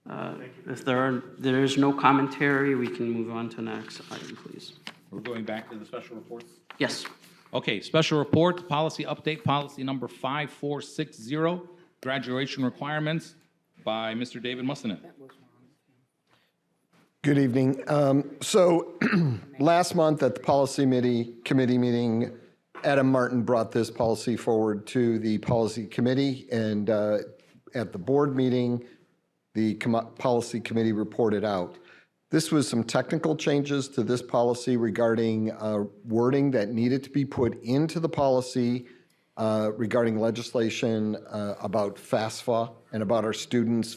If there is no commentary, we can move on to the next item, please. We're going back to the special reports? Yes. Okay, special report, policy update, policy number 5460, graduation requirements by Mr. David Mustonen. Good evening. So last month at the policy committee meeting, Adam Martin brought this policy forward to the policy committee, and at the board meeting, the policy committee reported out. This was some technical changes to this policy regarding wording that needed to be put into the policy regarding legislation about FAFSA and about our students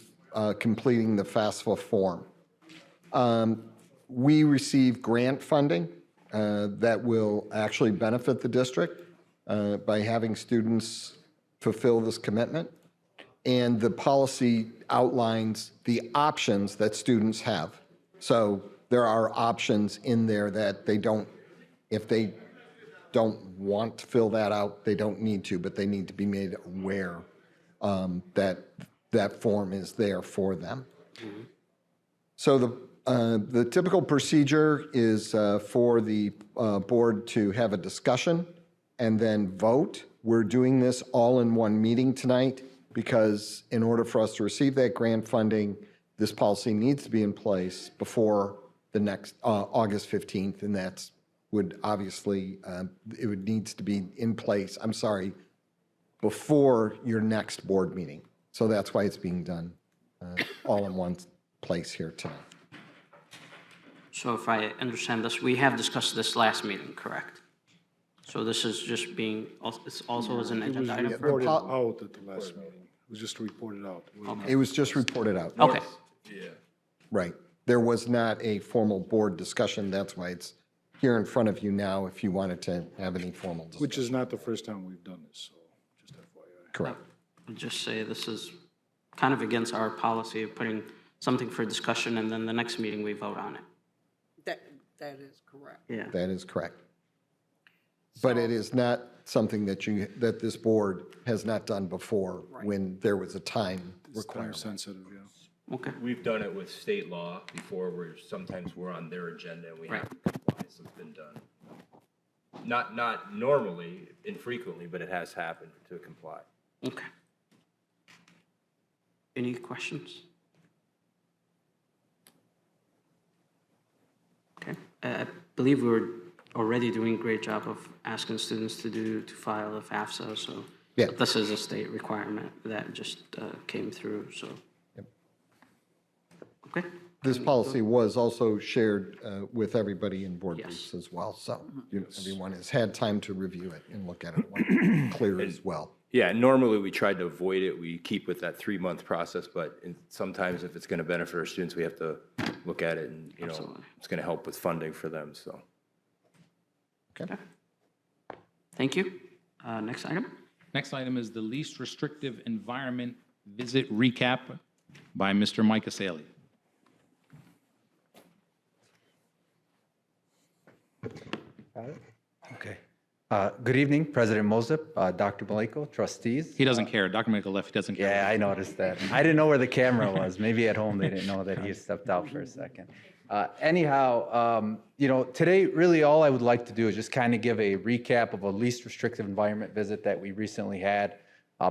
completing the FAFSA form. We receive grant funding that will actually benefit the district by having students fulfill this commitment. And the policy outlines the options that students have. So there are options in there that they don't, if they don't want to fill that out, they don't need to, but they need to be made aware that that form is there for them. Mm-hmm. So the typical procedure is for the board to have a discussion and then vote. We're doing this all in one meeting tonight because in order for us to receive that grant funding, this policy needs to be in place before the next August 15th, and that's would obviously, it would needs to be in place, before your next board meeting. So that's why it's being done all in one place here tonight. So if I understand this, we have discussed this last meeting, correct? So this is just being, it's also as an agenda item? Reported out at the last meeting. It was just reported out. It was just reported out. Okay. Yeah. Right. There was not a formal board discussion. That's why it's here in front of you now if you wanted to have any formal discussion. Which is not the first time we've done this, so just FYI. Correct. I'll just say this is kind of against our policy of putting something for discussion and then the next meeting we vote on it. That is correct. Yeah. That is correct. But it is not something that this board has not done before when there was a time It's time requirement. sensitive, yeah. Okay. We've done it with state law before where sometimes we're on their agenda and we have to comply, so it's been done. Not normally, infrequently, but it has happened to comply. Okay. Any questions? Okay. I believe we were already doing a great job of asking students to file a FAFSA, so Yeah. this is a state requirement that just came through, so. Yep. Okay. This policy was also shared with everybody in board Yes. briefs as well. So everyone has had time to review it and look at it clear as well. Yeah, normally we tried to avoid it. We keep with that 3-month process, but sometimes if it's going to benefit our students, we have to look at it and, Absolutely. it's going to help with funding for them, so. Okay. Thank you. Next item. Next item is the least restrictive environment visit recap by Mr. Mike Esseily. Okay. Good evening, President Mosip, Dr. Maleko, trustees. He doesn't care. Dr. Michael left. He doesn't care. Yeah, I noticed that. I didn't know where the camera was. Maybe at home they didn't know that he stepped out for a second. Anyhow, today really all I would like to do is just kind of give a recap of a least restrictive environment visit that we recently had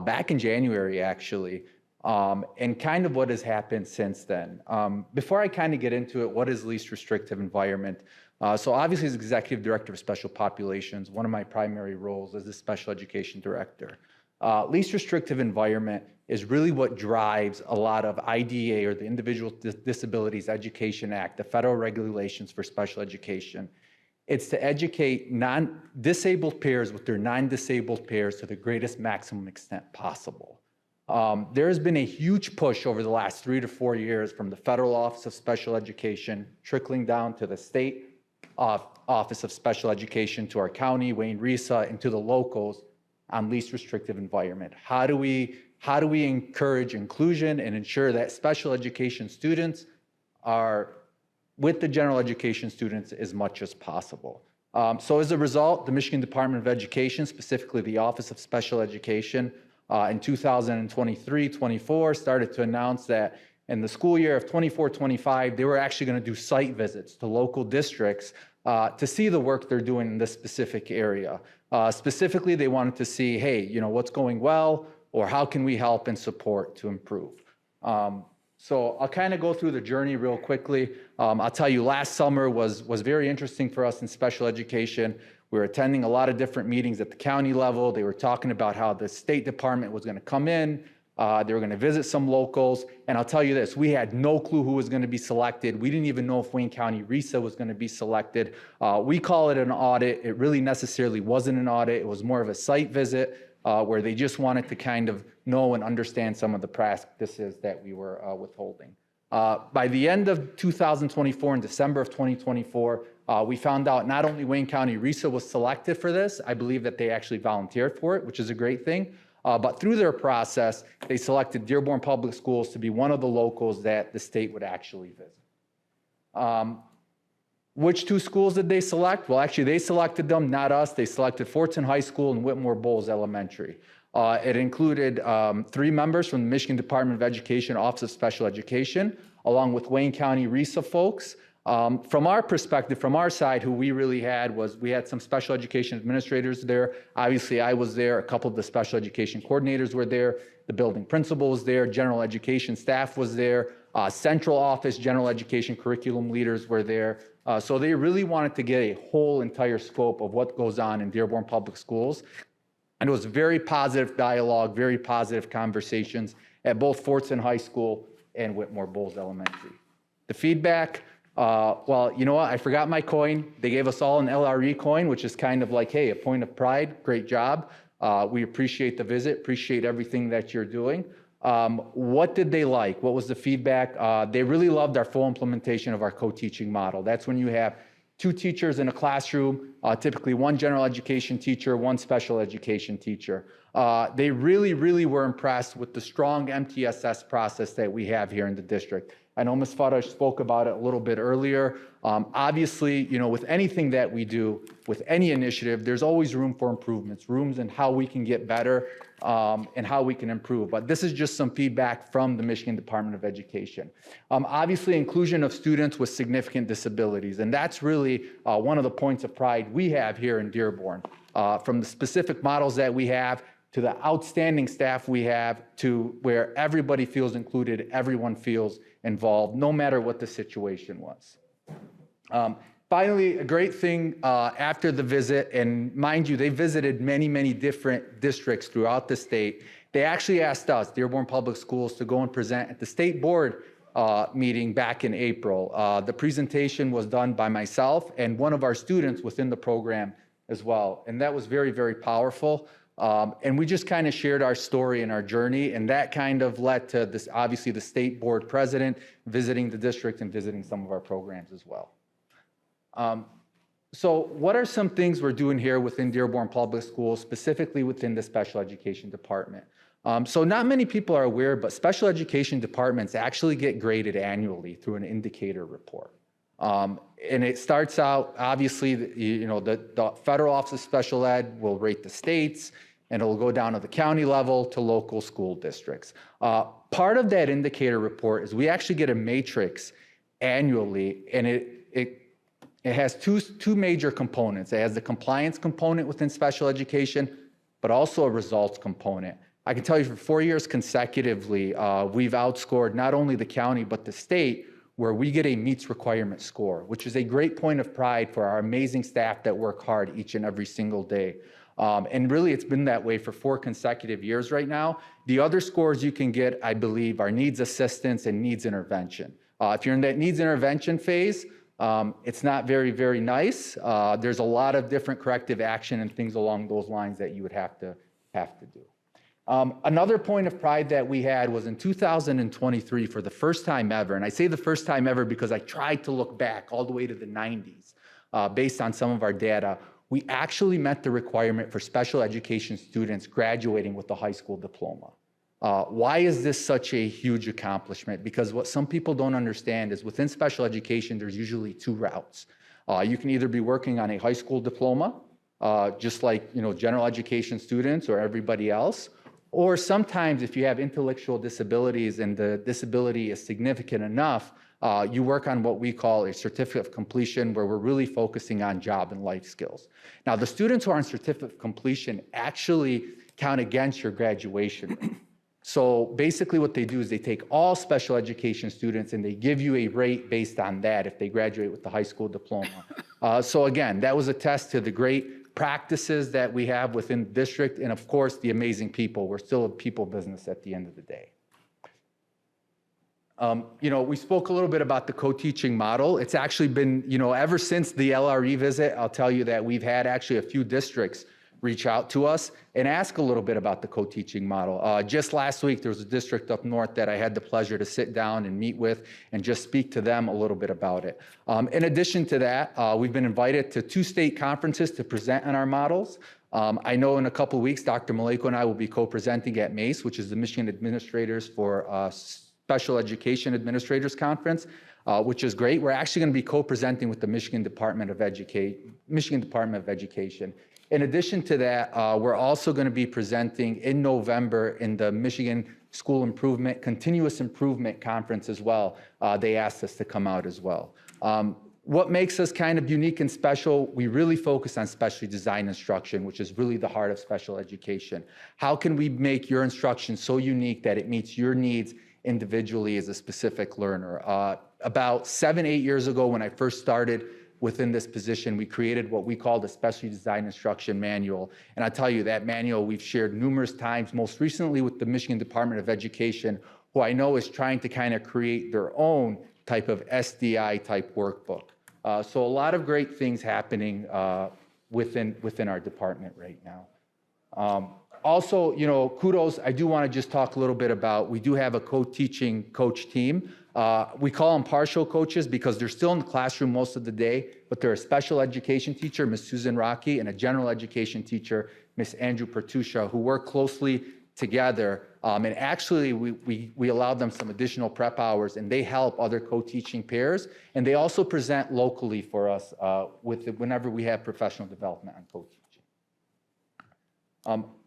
back in January, actually, and kind of what has happened since then. Before I kind of get into it, what is least restrictive environment? So obviously as Executive Director of Special Populations, one of my primary roles is the Special Education Director. Least restrictive environment is really what drives a lot of IDEA, or the Individual Disabilities Education Act, the federal regulations for special education. It's to educate non-disabled peers with their non-disabled peers to the greatest maximum extent possible. There has been a huge push over the last 3 to 4 years from the Federal Office of Special Education, trickling down to the State Office of Special Education, to our county, Wayne Risa, and to the locals on least restrictive environment. How do we encourage inclusion and ensure that special education students are with the general education students as much as possible? So as a result, the Michigan Department of Education, specifically the Office of Special Education, in 2023-24 started to announce that In the school year of 24-25, they were actually going to do site visits to local districts to see the work they're doing in this specific area. Specifically, they wanted to see, hey, you know, what's going well, or how can we help and support to improve? So I'll kind of go through the journey real quickly. I'll tell you, last summer was very interesting for us in special education. We were attending a lot of different meetings at the county level. They were talking about how the State Department was going to come in. They were going to visit some locals. And I'll tell you this, we had no clue who was going to be selected. We didn't even know if Wayne County RESA was going to be selected. We call it an audit. It really necessarily wasn't an audit. It was more of a site visit where they just wanted to kind of know and understand some of the practices that we were withholding. By the end of 2024, in December of 2024, we found out not only Wayne County RESA was selected for this, I believe that they actually volunteered for it, which is a great thing. But through their process, they selected Dearborn Public Schools to be one of the locals that the state would actually visit. Which two schools did they select? Well, actually, they selected them, not us. They selected Fortson High School and Whitmore Bowles Elementary. It included 3 members from the Michigan Department of Education Office of Special Education, along with Wayne County RESA folks. From our perspective, from our side, who we really had was we had some special education administrators there. Obviously, I was there. A couple of the special education coordinators were there. The building principal was there. General education staff was there. Central office general education curriculum leaders were there. So they really wanted to get a whole entire scope of what goes on in Dearborn Public Schools. And it was very positive dialogue, very positive conversations at both Fortson High School and Whitmore Bowles Elementary. The feedback, well, you know what? I forgot my coin. They gave us all an LRE coin, which is kind of like, hey, a point of pride. Great job. We appreciate the visit, appreciate everything that you're doing. What did they like? What was the feedback? They really loved our full implementation of our co-teaching model. That's when you have 2 teachers in a classroom, typically 1 general education teacher, 1 special education teacher. They really, really were impressed with the strong MTSS process that we have here in the district. I know Ms. Farash spoke about it a little bit earlier. Obviously, you know, with anything that we do, with any initiative, there's always room for improvements, rooms in how we can get better and how we can improve. But this is just some feedback from the Michigan Department of Education. Obviously, inclusion of students with significant disabilities, and that's really one of the points of pride we have here in Dearborn. From the specific models that we have, to the outstanding staff we have, to where everybody feels included, everyone feels involved, no matter what the situation was. Finally, a great thing after the visit, and mind you, they visited many, many different districts throughout the state. They actually asked us, Dearborn Public Schools, to go and present at the state board meeting back in April. The presentation was done by myself and one of our students within the program as well. And that was very, very powerful. And we just kind of shared our story and our journey, and that kind of led to this, obviously the state board president visiting the district and visiting some of our programs as well. So what are some things we're doing here within Dearborn Public Schools, specifically within the special education department? So not many people are aware, but special education departments actually get graded annually through an indicator report. And it starts out, obviously, you know, the Federal Office of Special Ed will rate the states, and it'll go down to the county level to local school districts. Part of that indicator report is we actually get a matrix annually, and it has two major components. It has the compliance component within special education, but also a results component. I can tell you for 4 years consecutively, we've outscored not only the county, but the state, where we get a meets requirement score, which is a great point of pride for our amazing staff that work hard each and every single day. And really, it's been that way for 4 consecutive years right now. The other scores you can get, I believe, are needs assistance and needs intervention. If you're in that needs intervention phase, it's not very, very nice. There's a lot of different corrective action and things along those lines that you would have to do. Another point of pride that we had was in 2023, for the first time ever, and I say the first time ever because I tried to look back all the way to the 90s based on some of our data, we actually met the requirement for special education students graduating with a high school diploma. Why is this such a huge accomplishment? Because what some people don't understand is within special education, there's usually 2 routes. You can either be working on a high school diploma, just like, you know, general education students or everybody else, Or sometimes if you have intellectual disabilities and the disability is significant enough, you work on what we call a certificate of completion, where we're really focusing on job and life skills. Now, the students who are on certificate of completion actually count against your graduation rate. So basically what they do is they take all special education students and they give you a rate based on that if they graduate with the high school diploma. So again, that was a test to the great practices that we have within the district, and of course, the amazing people. We're still a people business at the end of the day. We spoke a little bit about the co-teaching model. It's actually been, ever since the LRE visit, I'll tell you that we've had actually a few districts reach out to us and ask a little bit about the co-teaching model. Just last week, there was a district up north that I had the pleasure to sit down and meet with and just speak to them a little bit about it. In addition to that, we've been invited to 2 state conferences to present on our models. I know in a couple of weeks, Dr. Maleko and I will be co-presenting at MACE, which is the Michigan Administrators for Special Education Administrators Conference, which is great. We're actually going to be co-presenting with the Michigan Department of Education. In addition to that, we're also going to be presenting in November in the Michigan School Improvement, Continuous Improvement Conference as well. They asked us to come out as well. What makes us kind of unique and special, we really focus on specially designed instruction, which is really the heart of special education. How can we make your instruction so unique that it meets your needs individually as a specific learner? About 7, 8 years ago, when I first started within this position, we created what we called a specially designed instruction manual. And I tell you, that manual we've shared numerous times, most recently with the Michigan Department of Education, who I know is trying to kind of create their own type of SDI type workbook. So a lot of great things happening within our department right now. Also, kudos, I do want to just talk a little bit about, we do have a co-teaching coach team. We call them partial coaches because they're still in the classroom most of the day, but they're a special education teacher, Ms. Susan Rocky, and a general education teacher, Ms. Andrew Pertusha, who work closely together. And actually, we allowed them some additional prep hours, and they help other co-teaching pairs. And they also present locally for us whenever we have professional development on co-teaching.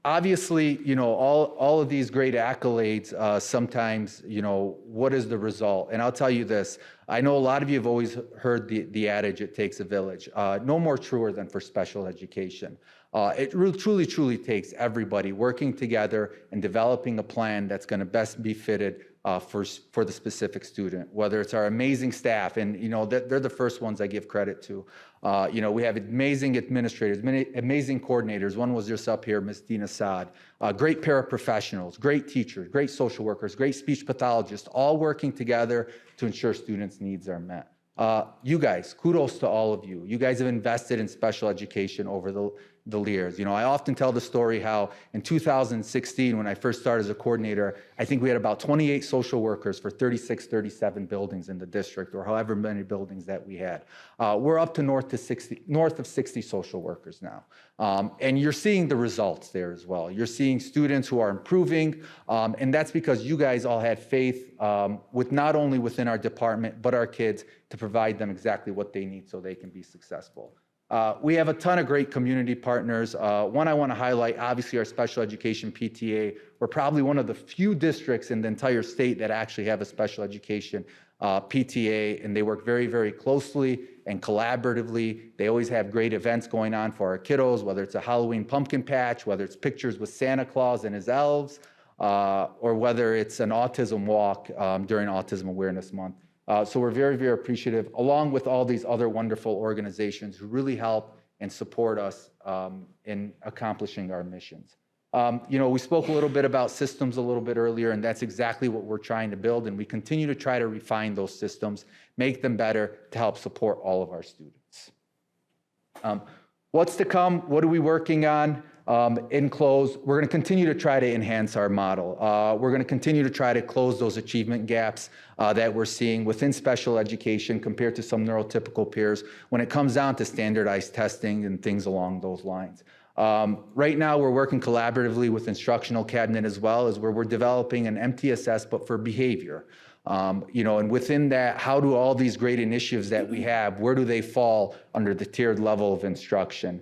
Obviously, all of these great accolades, sometimes, what is the result? And I'll tell you this, I know a lot of you have always heard the adage, it takes a village. No more truer than for special education. It really, truly takes everybody working together and developing a plan that's going to best be fitted for the specific student, whether it's our amazing staff, and they're the first ones I give credit to. We have amazing administrators, amazing coordinators. One was just up here, Ms. Dina Saad. Great paraprofessionals, great teachers, great social workers, great speech pathologists, all working together to ensure students' needs are met. You guys, kudos to all of you. You guys have invested in special education over the years. I often tell the story how in 2016, when I first started as a coordinator, I think we had about 28 social workers for 36, 37 buildings in the district, or however many buildings that we had. We're up to north of 60 social workers now. And you're seeing the results there as well. You're seeing students who are improving, and that's because you guys all had faith with not only within our department, but our kids to provide them exactly what they need so they can be successful. We have a ton of great community partners. One I want to highlight, obviously our special education PTA. We're probably one of the few districts in the entire state that actually have a special education PTA, and they work very, very closely and collaboratively. They always have great events going on for our kiddos, whether it's a Halloween pumpkin patch, whether it's pictures with Santa Claus and his elves, or whether it's an autism walk during Autism Awareness Month. So we're very, very appreciative, along with all these other wonderful organizations who really help and support us in accomplishing our missions. We spoke a little bit about systems a little bit earlier, and that's exactly what we're trying to build, and we continue to try to refine those systems, make them better to help support all of our students. What's to come? What are we working on? In close, we're going to continue to try to enhance our model. We're going to continue to try to close those achievement gaps that we're seeing within special education compared to some neurotypical peers when it comes down to standardized testing and things along those lines. Right now, we're working collaboratively with Instructional Cabinet as well, as where we're developing an MTSS, but for behavior. And within that, how do all these great initiatives that we have, where do they fall under the tiered level of instruction?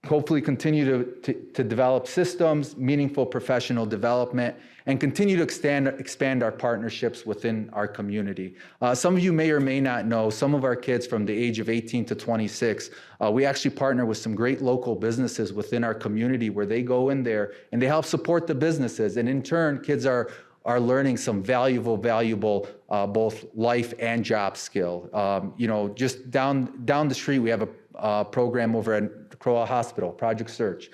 hopefully continue to develop systems, meaningful professional development, and continue to expand our partnerships within our community. Some of you may or may not know, some of our kids from the age of 18 to 26, we actually partner with some great local businesses within our community where they go in there and they help support the businesses. And in turn, kids are learning some valuable both life and job skill. Just down the street, we have a program over at Crowell Hospital, Project Search.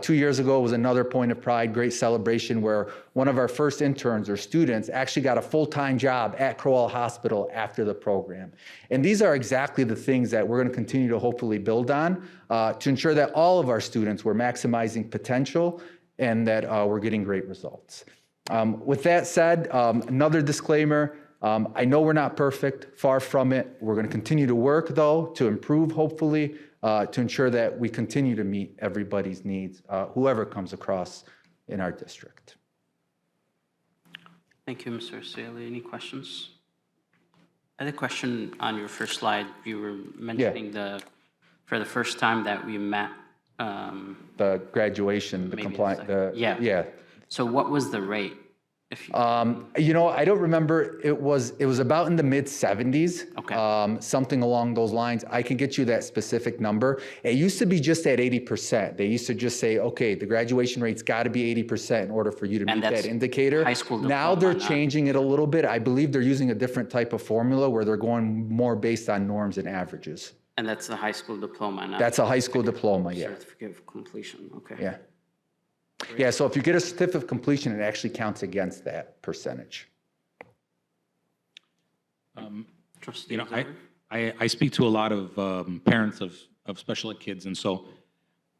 2 years ago was another point of pride, great celebration where one of our first interns or students actually got a full-time job at Crowell Hospital after the program. And these are exactly the things that we're going to continue to hopefully build on to ensure that all of our students were maximizing potential and that we're getting great results. With that said, another disclaimer, I know we're not perfect, far from it. We're going to continue to work, though, to improve, hopefully, to ensure that we continue to meet everybody's needs, whoever comes across in our district. Thank you, Mr. Esseily. Any questions? I had a question on your first slide. You were mentioning for the first time that we met. The graduation, the Maybe compliant, the second. Yeah. yeah. So what was the rate? If you, I don't remember. It was about in the mid 70s. Okay. Something along those lines. I can get you that specific number. It used to be just at 80%. They used to just say, okay, the graduation rate's got to be 80% in order for you to meet that indicator. high school Now diploma, they're not- changing it a little bit. I believe they're using a different type of formula where they're going more based on norms and averages. and that's the high school diploma, not That's a high school diploma, yeah. certificate of completion. Okay. Yeah. Yeah, so if you get a certificate of completion, it actually counts against that percentage. Trustee You know, Zahar? I speak to a lot of parents of special ed kids, and so,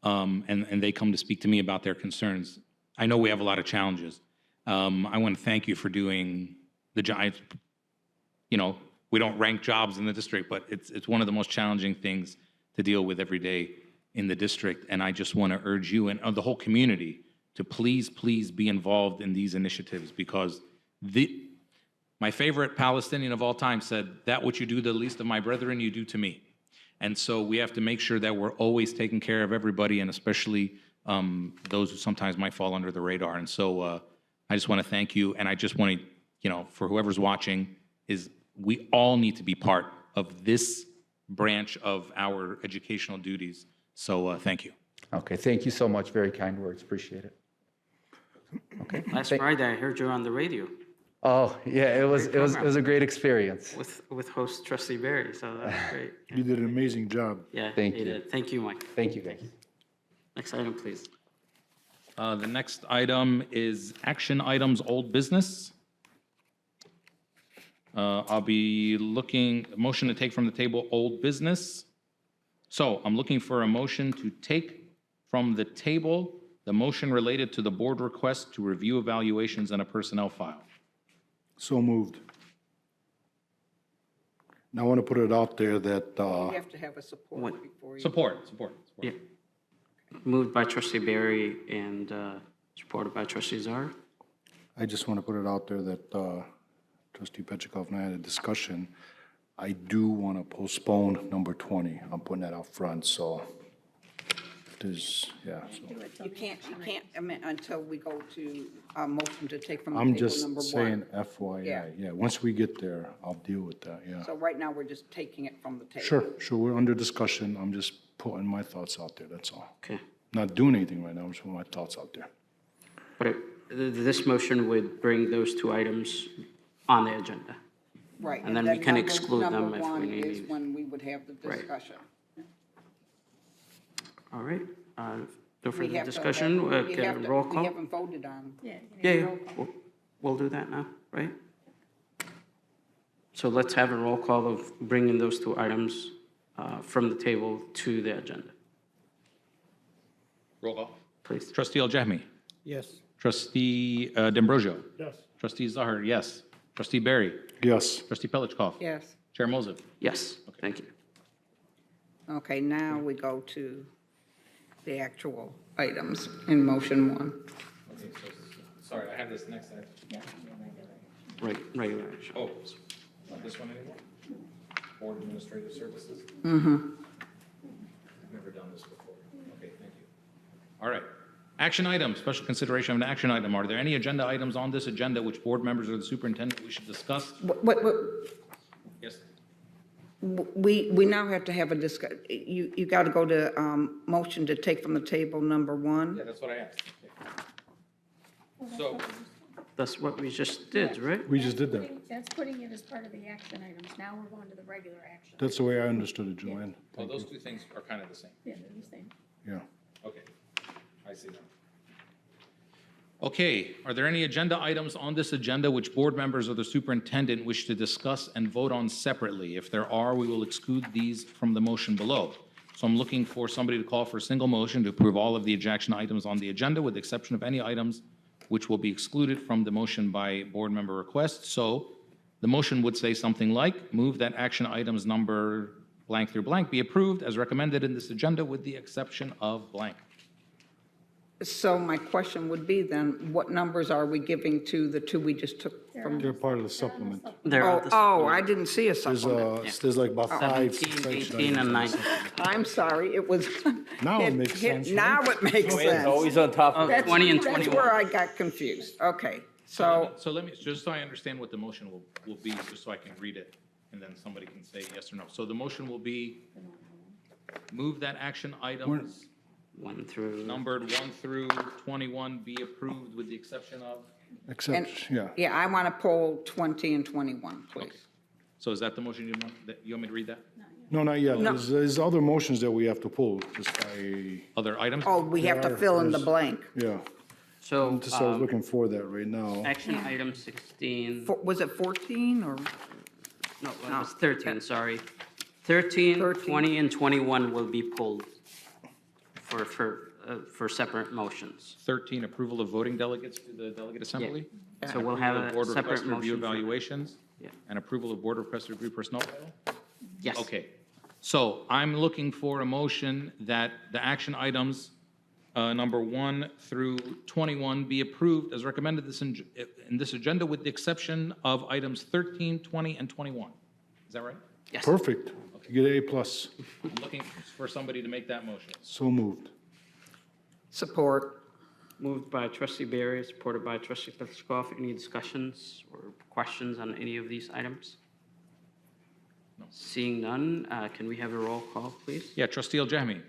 and they come to speak to me about their concerns. I know we have a lot of challenges. I want to thank you for doing the job. We don't rank jobs in the district, but it's one of the most challenging things to deal with every day in the district. And I just want to urge you and the whole community to please be involved in these initiatives, because my favorite Palestinian of all time said, "That what you do to the least of my brethren, you do to me." And so we have to make sure that we're always taking care of everybody, and especially those who sometimes might fall under the radar. And so I just want to thank you, and I just want to, for whoever's watching, is we all need to be part of this branch of our educational duties. So thank you. Okay, thank you so much. Very kind words. Appreciate it. Last Friday, I heard you on the radio Oh, yeah, it was a great experience. with host Trustee Barry, so that was great. You did an amazing job. Yeah, Thank you you. did. Thank you, Mike. Thank you, guys. Next item, please. The next item is action items, old business. I'll be looking, a motion to take from the table, old business. So I'm looking for a motion to take from the table the motion related to the board request to review evaluations in a personnel file. So moved. Now I want to put it out there that, You have to have a support What? before you. Support. Yeah. Moved by Trustee Barry and supported by Trustee Zahar. I just want to put it out there that Trustee Petchikoff and I had a discussion. I do want to postpone number 20. I'm putting that out front, so there's, yeah. So You can't amend until we go to a motion to take from the I'm table just number saying one. FYI, yeah, once we get there, I'll deal with that, yeah. So right now, we're just taking it from the table. Sure, we're under discussion. I'm just putting my thoughts out there, that's all. Okay. Not doing anything right now, I'm just putting my thoughts out there. But this motion would bring those two items on the agenda. Right. And then we can exclude them number if we one need is to. when we would have the Right. discussion. All right. No We further have to discussion. have- we Get a have to- roll We call. haven't voted on. Yeah. We'll do that now, right? So let's have a roll call of bringing those two items from the table to the agenda, Roll call. please. Trustee Aljahmi. Yes. Trustee D'Ambrosio. Yes. Trustee Zahar, yes. Trustee Barry. Yes. Trustee Pelichkov. Yes. Chair Moses. Yes, thank you. Okay, now we go to the actual items in motion one. Okay, so, sorry, I have this next item. Right, regular action. Oh, not this one anymore? Board Administrative Services? Mm-hmm. I've never done this before. Okay, thank All right. Action item, special consideration of an action item. Are there any agenda items on this agenda which board members or the superintendent we should discuss? What, Yes. we now have to have a you got to go to, motion to take from the table number one. Yeah, that's what I asked. So, That's what we just did, right? We just did that. That's putting it as part of the action items. Now we're going to the regular action. That's the way I understood it, Joanne. well, those two things are kind of the same. Yeah, they're the same. Yeah. Okay, I see now. Okay, are there any agenda items on this agenda which board members or the superintendent wish to discuss and vote on separately? If there are, we will exclude these from the motion below. So I'm looking for somebody to call for a single motion to approve all of the action items on the agenda with the exception of any items which will be excluded from the motion by board member request. So the motion would say something like, move that action items number blank through blank be approved as recommended in this agenda with the exception of blank. So my question would be then, what numbers are we giving to the two we just took from? They're part of the supplement. There are Oh, I didn't see a There's, supplement. there's like about 5. 17, section 18, and items. 19. I'm sorry, it was. Now it makes sense, right? Now it makes sense. Always on top of it. That's- 20 and That's 21. where I got confused. Okay, so, So let me, just so I understand what the motion will be, just so I can read it, and then somebody can say yes or no. So the motion will be, move that action items 1 through, numbered 1 through 21 be approved with the exception of, Except, yeah. yeah, I want to pull 20 and 21, please. so is that the motion you want me to read that? No, not yet. No. There's other motions that we have to pull, just by, Other items? Oh, we have to There fill in the is- blank. yeah. so, Just I was looking for that right now. action item 16, Was it 14 or? no, it was 13, sorry. 13, 13. 20, and 21 will be pulled for separate motions. 13, approval of voting delegates to the delegate assembly? So we'll have Approval of a board separate request to review motion for, evaluations? Yeah. And approval of board request to review personnel file? yes. Okay, so I'm looking for a motion that the action items, number 1 through 21 be approved as recommended in this agenda with the exception of items 13, 20, and 21. Is that right? Yes. Perfect. You get an A+. I'm looking for somebody to make that motion. So moved. Support. Moved by trustee Barry, supported by trustee Petlicoff. Any discussions or questions on any of these items? No. Seeing none, can we have a roll call, please? Yeah, trustee Aljahmi.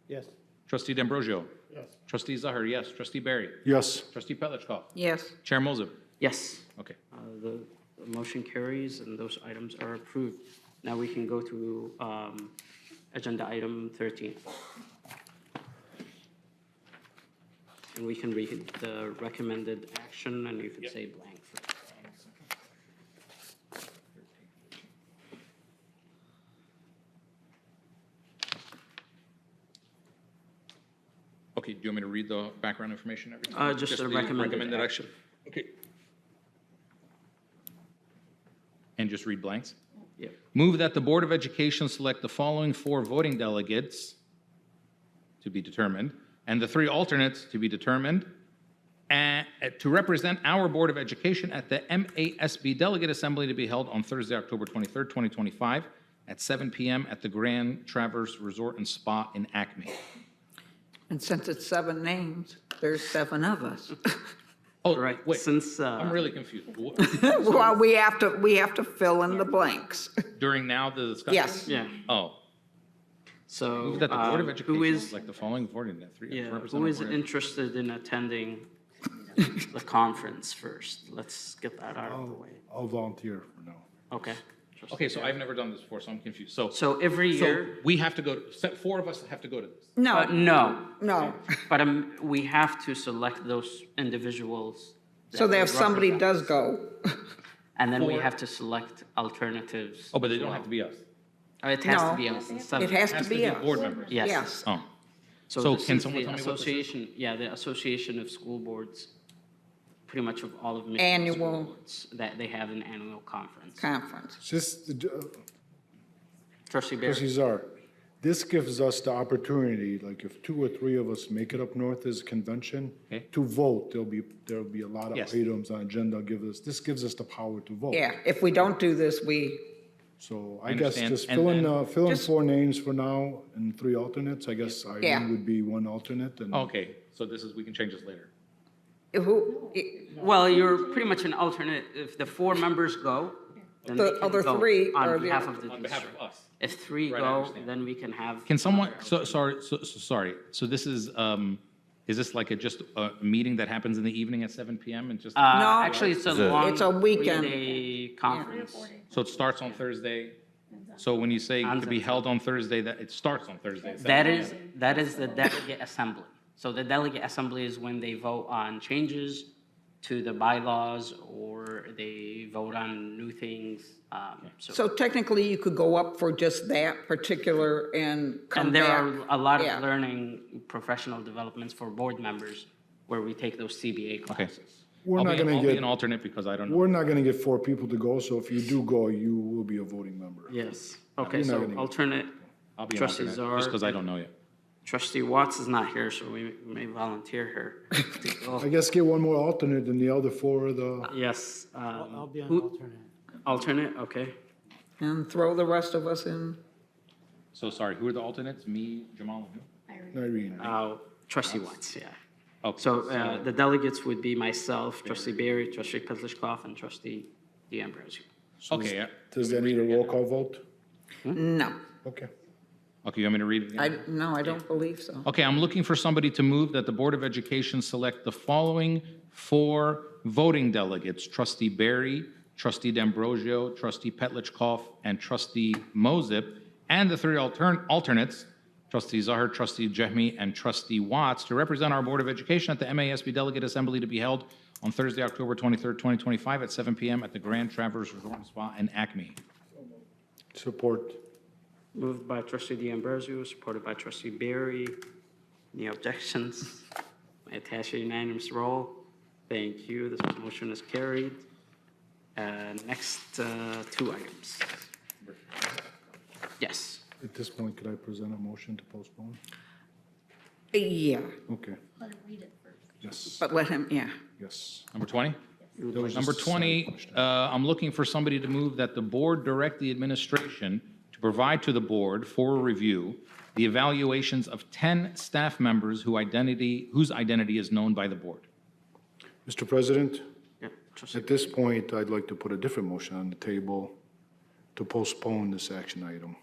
Yes. Trustee D'Ambrosio. Yes. Trustee Zahar, yes. Trustee Barry. Yes. Trustee Petlicoff. Yes. Chair Moses. Yes. Okay. The motion carries and those items are approved. Now we can go to agenda item 13. And we can read the recommended action and you can say blank. Okay, do you want me to read the background information? Everything? Just the a recommended action. Okay. And just read blanks? Yeah. Move that the Board of Education select the following 4 voting delegates to be determined, and the 3 alternates to be determined, and to represent our Board of Education at the MASB Delegate Assembly to be held on Thursday, October 23rd, 2025, at 7 p.m. at the Grand Traverse Resort and Spa in Acme. And since it's 7 names, there's 7 of us. Oh, Right, wait, since, I'm really confused. Well, we have to fill in the blanks. During now the discussion? Yes. yeah, Oh, so. move that the Board of who Education is, select the following voting, that 3 yeah, represent who our is Board of- interested in attending the conference first? Let's get that out of the way. I'll volunteer for now. Okay. Okay, so I've never done this before, so I'm confused. So So every So year, we have to go, 4 of us have to go to this. No, no, no. but we have to select those individuals. So that if will somebody represent. does go, And then we 4. have to select alternatives. Oh, but they as don't well. have to be us. It has to No. be us. it has to Has be board us. members. Yes. Yes. Oh, So So this can is someone the tell me what this is? association, yeah, the Association of School Boards, pretty much of all of Michigan Annual. school boards, that they have an annual conference. Conference. Just, Trustee Barry? Trustee Czar, this gives us the opportunity, like if 2 or 3 of us make it up north as a convention, Okay. to vote, there'll be a lot of Yes. items on agenda, this gives us the power to vote. Yeah, if we don't do this, we, So I I guess understand. just And fill in Just- 4 names for now and 3 alternates. I guess Yeah. Irene would be 1 alternate and. Okay, so this is, we can change this later. Who, Well, you're pretty much an alternate. If the 4 members go, then The they can other go 3 on are the behalf of the On behalf district. of us. If 3 Right, I go, understand. then we can have. Can someone, sorry, so this is this like just a meeting that happens in the evening at 7 PM and just? No. Actually, it's a long. It's a weekend. 3-day conference. So it starts on Thursday? So when you say to be held on Thursday, that it starts on Thursday? at 7 That is the delegate assembly. So the delegate assembly is when they vote on changes to the bylaws or they vote on new things. so technically you could go up for just that particular and come And there back. are a lot Yeah. of learning, professional developments for board members where we take those CBA classes. We're I'll not be- gonna I'll be get, an alternate because I don't know. we're not gonna get 4 people to go, so if you do go, you will be a voting member. Yes. Okay, You're not so gonna get- alternate, I'll be an Trustee alternate, Czar. just because I don't know yet. trustee Watts is not here, so we may volunteer her. to go. I guess get 1 more alternate and the other 4 are the, Yes. I'll be an who- alternate. Alternate, okay. And throw the rest of us in. So sorry, who are the alternates? Me, Jamal, and who? Irene. Trustee Watts, yeah. Okay, So the delegates would be myself, trustee Barry, trustee Petlicoff, and trustee D'Ambrosio. Okay, yeah. Does that need a roll call vote? No, Okay. Okay, you want me to read it again? no, I don't believe so. Okay, I'm looking for somebody to move that the Board of Education select the following 4 voting delegates: trustee Barry, trustee D'Ambrosio, trustee Petlicoff, and trustee Mosip, and the 3 alternates, trustee Zahar, trustee Jehmi, and trustee Watts, to represent our Board of Education at the MASB Delegate Assembly to be held on Thursday, October 23rd, 2025 at 7 PM at the Grand Traverse Resort and Spa in Acme. Support. Moved by trustee D'Ambrosio, supported by trustee Barry. Any objections? I attach a unanimous roll. Thank you. This motion is carried. Next, 2 items. Yes. At this point, could I present a motion to postpone? Yeah, Okay, Let him read it first. yes, but let him, yeah. yes. Number 20? That was Number just a side 20, question. I'm looking for somebody to move that the board direct the administration to provide to the board for review the evaluations of 10 staff members whose identity is known by the board. Mr. President, Yeah, trustee. at this point, I'd like to put a different motion on the table to postpone this action item.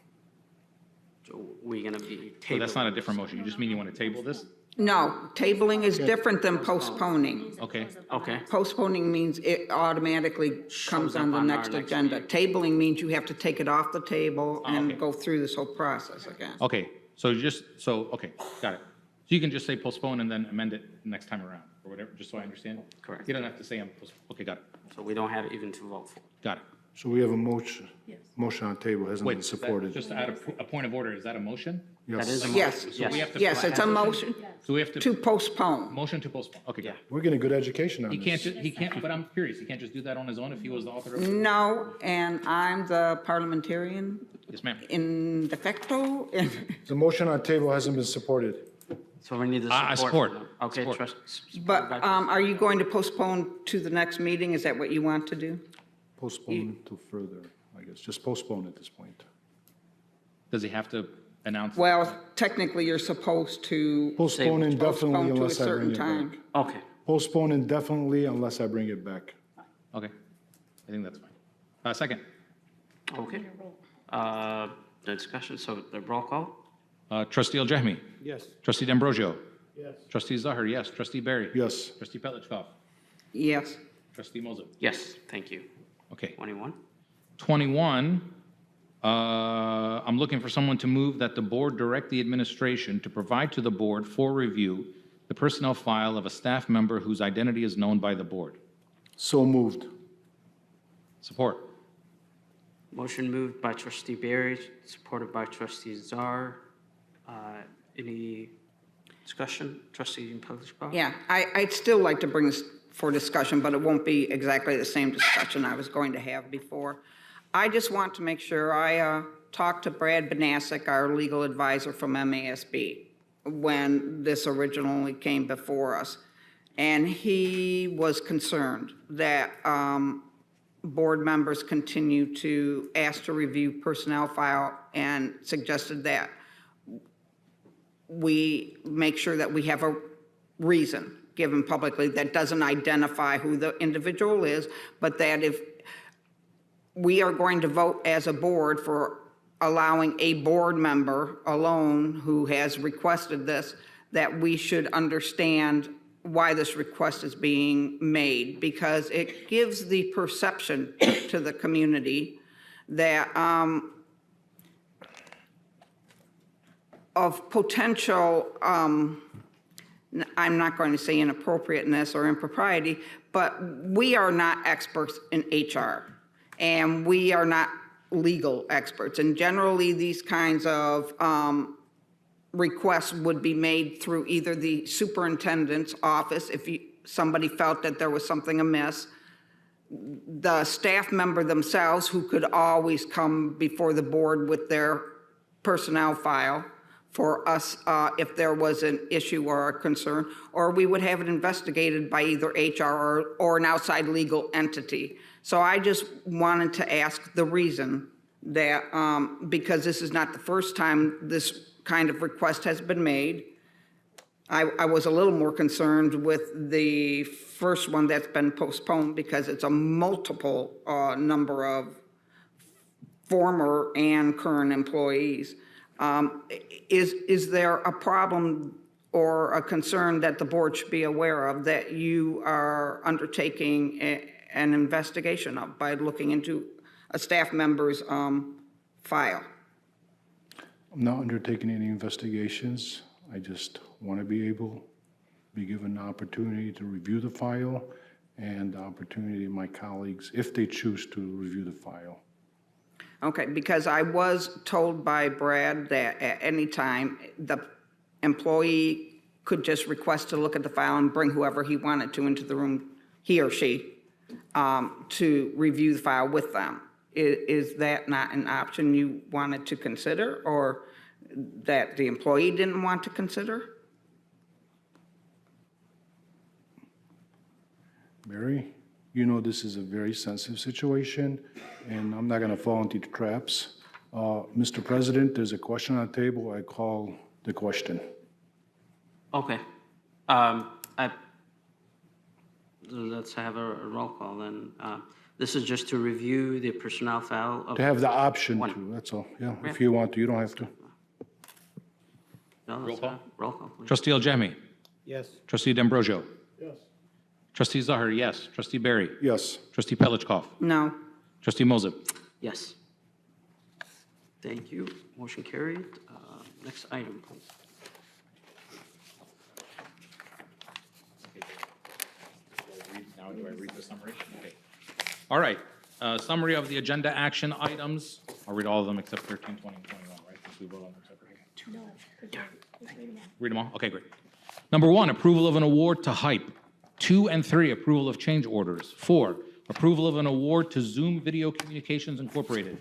So we're gonna be So that's tabling. not a different motion. You just mean you want to table this? No, tabling is different than postponing. Okay. Okay, Postponing means it automatically comes up on the on our next next agenda. Tabling means you have to take it off the table okay. and go through this whole process again. Okay, so okay, got it. So you can just say postpone and then amend it next time around, or whatever, just so I understand? Correct. You don't have to say okay, got it, so we don't have it even to vote for. got it. So we have a motion on the table, hasn't Wait, been is that- supported. just to add a point of order, is that a motion? That is a Yes, motion. So we have to- yes, it's a motion So we have to to, postpone. motion to postpone, okay, got it. We're getting good education on He can't, this. he can't, but I'm curious, he can't just do that on his own if he was the author of it? No, and I'm the parliamentarian Yes, ma'am. in de facto. The motion on the table hasn't been supported. So we need the I support. support. from them. Okay, Support. trust. But are you going to postpone to the next meeting? Is that what you want to do? Postpone to further, I guess, just postpone at this point. Does he have to announce? Well, technically, you're supposed to Postpone indefinitely postpone to a unless I bring certain it time. back. Okay, Postpone indefinitely unless I bring it back. Okay, I think that's fine. Second, okay. The discussion, so the roll call? trustee Al-Jahmi, Yes. trustee D'Ambrosio, Yes. trustee Zahar, yes, trustee Barry. Yes, Trustee Petlicoff, Yes. trustee Moses. Yes, thank you. Okay. 21? 21, I'm looking for someone to move that the board direct the administration to provide to the board for review the personnel file of a staff member whose identity is known by the board. so moved. Support. Motion moved by trustee Barry, supported by trustee Czar. Any discussion? Trustee Petlicoff? Yeah, I'd still like to bring this for discussion, but it won't be exactly the same discussion I was going to have before. I just want to make sure I talked to Brad Banasic, our legal advisor from MASB, when this originally came before us. And he was concerned that board members continue to ask to review personnel file and suggested that we make sure that we have a reason given publicly that doesn't identify who the individual is, but that if we are going to vote as a board for allowing a board member alone who has requested this, that we should understand why this request is being made, because it gives the perception to the community that of potential, I'm not going to say inappropriateness or impropriety, but we are not experts in HR, and we are not legal experts. And generally, these kinds of requests would be made through either the superintendent's office, if somebody felt that there was something amiss, the staff member themselves, who could always come before the board with their personnel file for us if there was an issue or a concern, or we would have it investigated by either HR or an outside legal entity. So I just wanted to ask the reason that, because this is not the first time this kind of request has been made. I was a little more concerned with the first one that's been postponed because it's a multiple number of former and current employees. Is there a problem or a concern that the board should be aware of that you are undertaking an investigation of by looking into a staff member's file? I'm not undertaking any investigations. I just want to be given the opportunity to review the file and the opportunity of my colleagues, if they choose to review the file. Okay, because I was told by Brad that at any time, the employee could just request to look at the file and bring whoever he wanted to into the room, he or she, to review the file with them. Is that not an option you wanted to consider, or that the employee didn't want to consider? Mary, you know this is a very sensitive situation, and I'm not going to fall into the traps. Mr. President, there's a question on the table. I call the question. Okay. Let's have a roll call then. This is just to review the personnel file of. To have the option One. to, that's all. Yeah, if you want to, you don't have to. No, let's have roll call, please. Trustee Aljami. Yes. Trustee D'Ambrosio. Yes. Trustee Zahar, yes. Trustee Barry. Yes. Trustee Pelichkov. No. Trustee Moses. Yes. Thank you. Motion carried. Next item, please. Now, do I read the summary? Okay. All right. Summary of the agenda action items. I'll read all of them except 13, 20, and 21, right? Since we vote on them separately. No, just read them all. Read them all? Okay, great. Number 1, approval of an award to HYPE. 2 and 3, approval of change orders. 4, approval of an award to Zoom Video Communications Incorporated.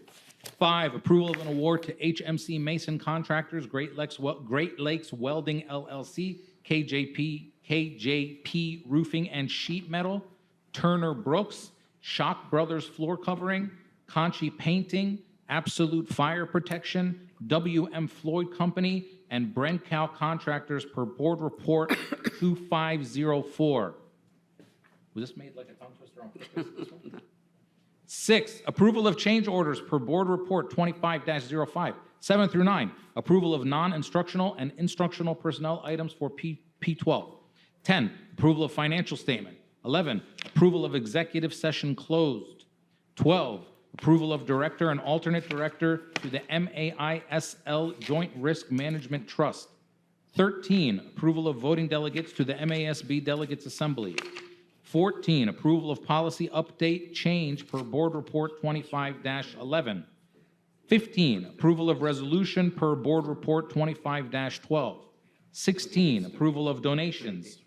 5, approval of an award to HMC Mason Contractors, Great Lakes Welding LLC, KJP Roofing and Sheet Metal, Turner Brooks, Shock Brothers Floor Covering, Conchi Painting, Absolute Fire Protection, WM Floyd Company, and Brenkow Contractors per Board Report 2504. Was this made like a tongue twister on purpose, this one? 6, approval of change orders per Board Report 25-05. 7 through 9, approval of non-instructional and instructional personnel items for P12. 10, approval of financial statement. 11, approval of executive session closed. 12, approval of director and alternate director to the MAISL Joint Risk Management Trust. 13, approval of voting delegates to the MASB Delegates Assembly. 14, approval of policy update change per Board Report 25-11. 15, approval of resolution per Board Report 25-12. 16, approval of donations.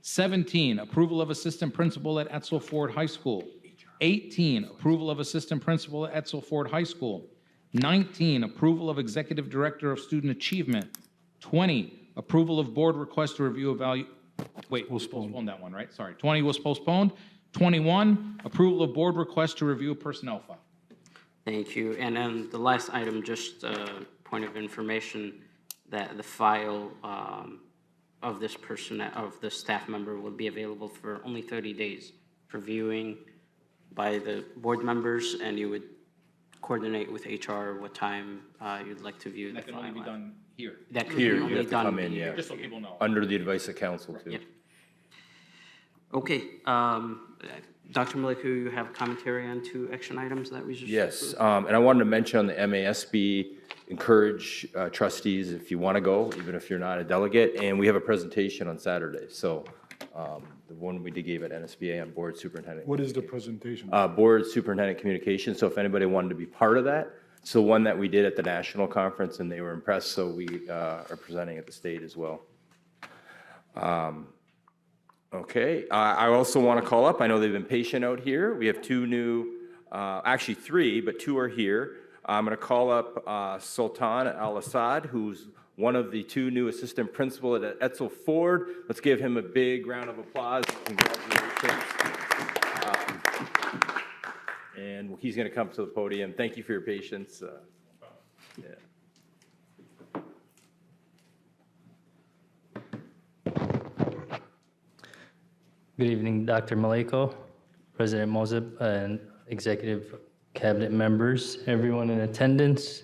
17, approval of assistant principal at Etzel Ford High School. 18, approval of assistant principal at Etzel Ford High School. 19, approval of executive director of student achievement. 20, approval of board request to review wait, we'll postpone that one, right? Sorry. 20 was postponed. 21, approval of board request to review a personnel file. Thank you. And then the last item, just a point of information, that the file of this person, of the staff member will be available for only 30 days for viewing by the board members, and you would coordinate with HR what time you'd like to view the That can file. only be done here, That could Here, be you only have to done come in, here. yeah. just so people know. Under the advice of council, too. Yep. Okay, Dr. Maliku, you have commentary on 2 action items that we just. Yes, and I wanted to mention on the MASB, encourage trustees if you want to go, even if you're not a delegate, and we have a presentation on Saturday, so the one we gave at NSBA on board superintendent. What is the presentation? Board superintendent communication, so if anybody wanted to be part of that, it's the one that we did at the national conference, and they were impressed, so we are presenting at the state as well. Okay, I also want to call up, I know they've been patient out here. We have 2 new, actually 3, but 2 are here. I'm going to call up Sultan Al-Assad, who's one of the 2 new assistant principal at Etzel Ford. Let's give him a big round of applause. Congratulations. And he's going to come to the podium. Thank you for your patience. Yeah. Good evening, Dr. Maleko, President Mozip, and executive cabinet members, everyone in attendance,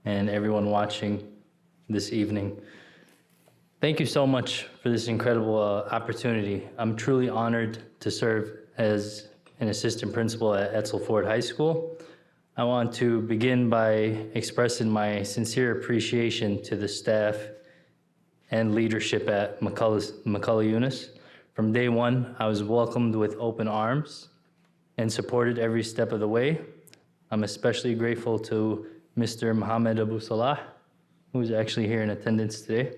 and everyone watching this evening. Thank you so much for this incredible opportunity. I'm truly honored to serve as an assistant principal at Etzel Ford High School. I want to begin by expressing my sincere appreciation to the staff and leadership at McCullough Eunice. From day one, I was welcomed with open arms and supported every step of the way. I'm especially grateful to Mr. Mohammed Abu Salah, who's actually here in attendance today,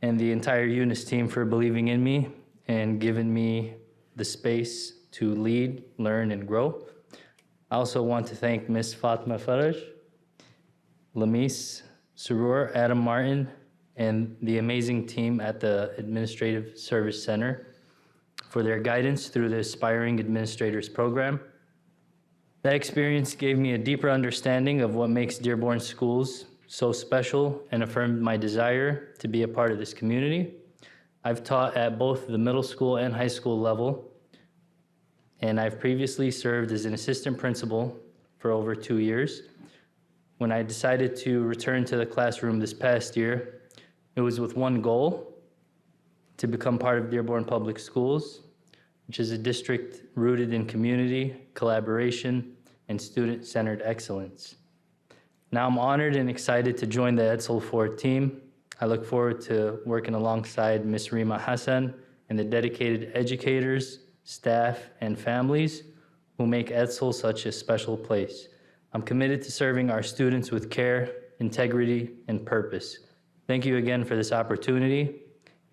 and the entire Eunice team for believing in me and giving me the space to lead, learn, and grow. I also want to thank Ms. Fatma Faraj, Lamis Surur, Adam Martin, and the amazing team at the Administrative Service Center for their guidance through the Aspiring Administrators Program. That experience gave me a deeper understanding of what makes Dearborn schools so special and affirmed my desire to be a part of this community. I've taught at both the middle school and high school level, and I've previously served as an assistant principal for over 2 years. When I decided to return to the classroom this past year, it was with one goal: to become part of Dearborn Public Schools, which is a district rooted in community, collaboration, and student-centered excellence. Now I'm honored and excited to join the Etzel Ford team. I look forward to working alongside Ms. Rima Hassan and the dedicated educators, staff, and families who make Etzel such a special place. I'm committed to serving our students with care, integrity, and purpose. Thank you again for this opportunity,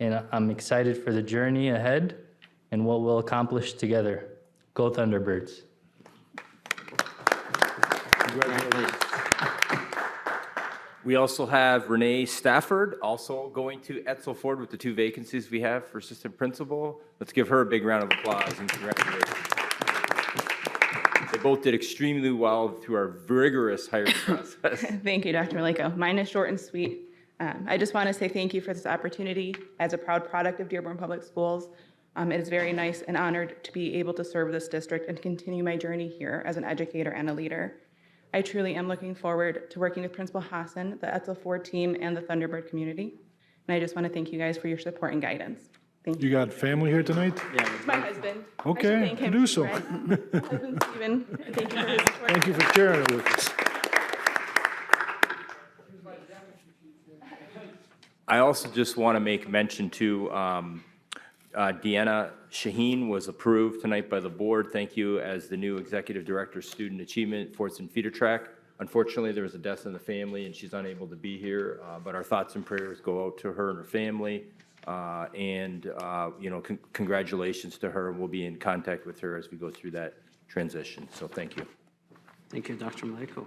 and I'm excited for the journey ahead and what we'll accomplish together. Go Thunderbirds. We also have Renee Stafford, also going to Etzel Ford with the 2 vacancies we have for assistant principal. Let's give her a big round of applause and congratulations. They both did extremely well through our rigorous hiring process. Thank you, Dr. Maleko. Mine is short and sweet. I just want to say thank you for this opportunity. As a proud product of Dearborn Public Schools, it is very nice and honored to be able to serve this district and continue my journey here as an educator and a leader. I truly am looking forward to working with Principal Hassan, the Etzel Ford team, and the Thunderbird community. And I just want to thank you guys for your support and guidance. Thank you. You got family here tonight? My husband. I Okay, should thank him, do so. right? Husband Stephen, thank you for his support. Thank you for sharing it with us. I also just want to make mention to Deanna Shaheen was approved tonight by the board. Thank you as the new Executive Director of Student Achievement, Forts and Feeder Track. Unfortunately, there was a death in the family and she's unable to be here, but our thoughts and prayers go out to her and her family. Congratulations to her. We'll be in contact with her as we go through that transition. So thank you. Thank you, Dr. Maleko.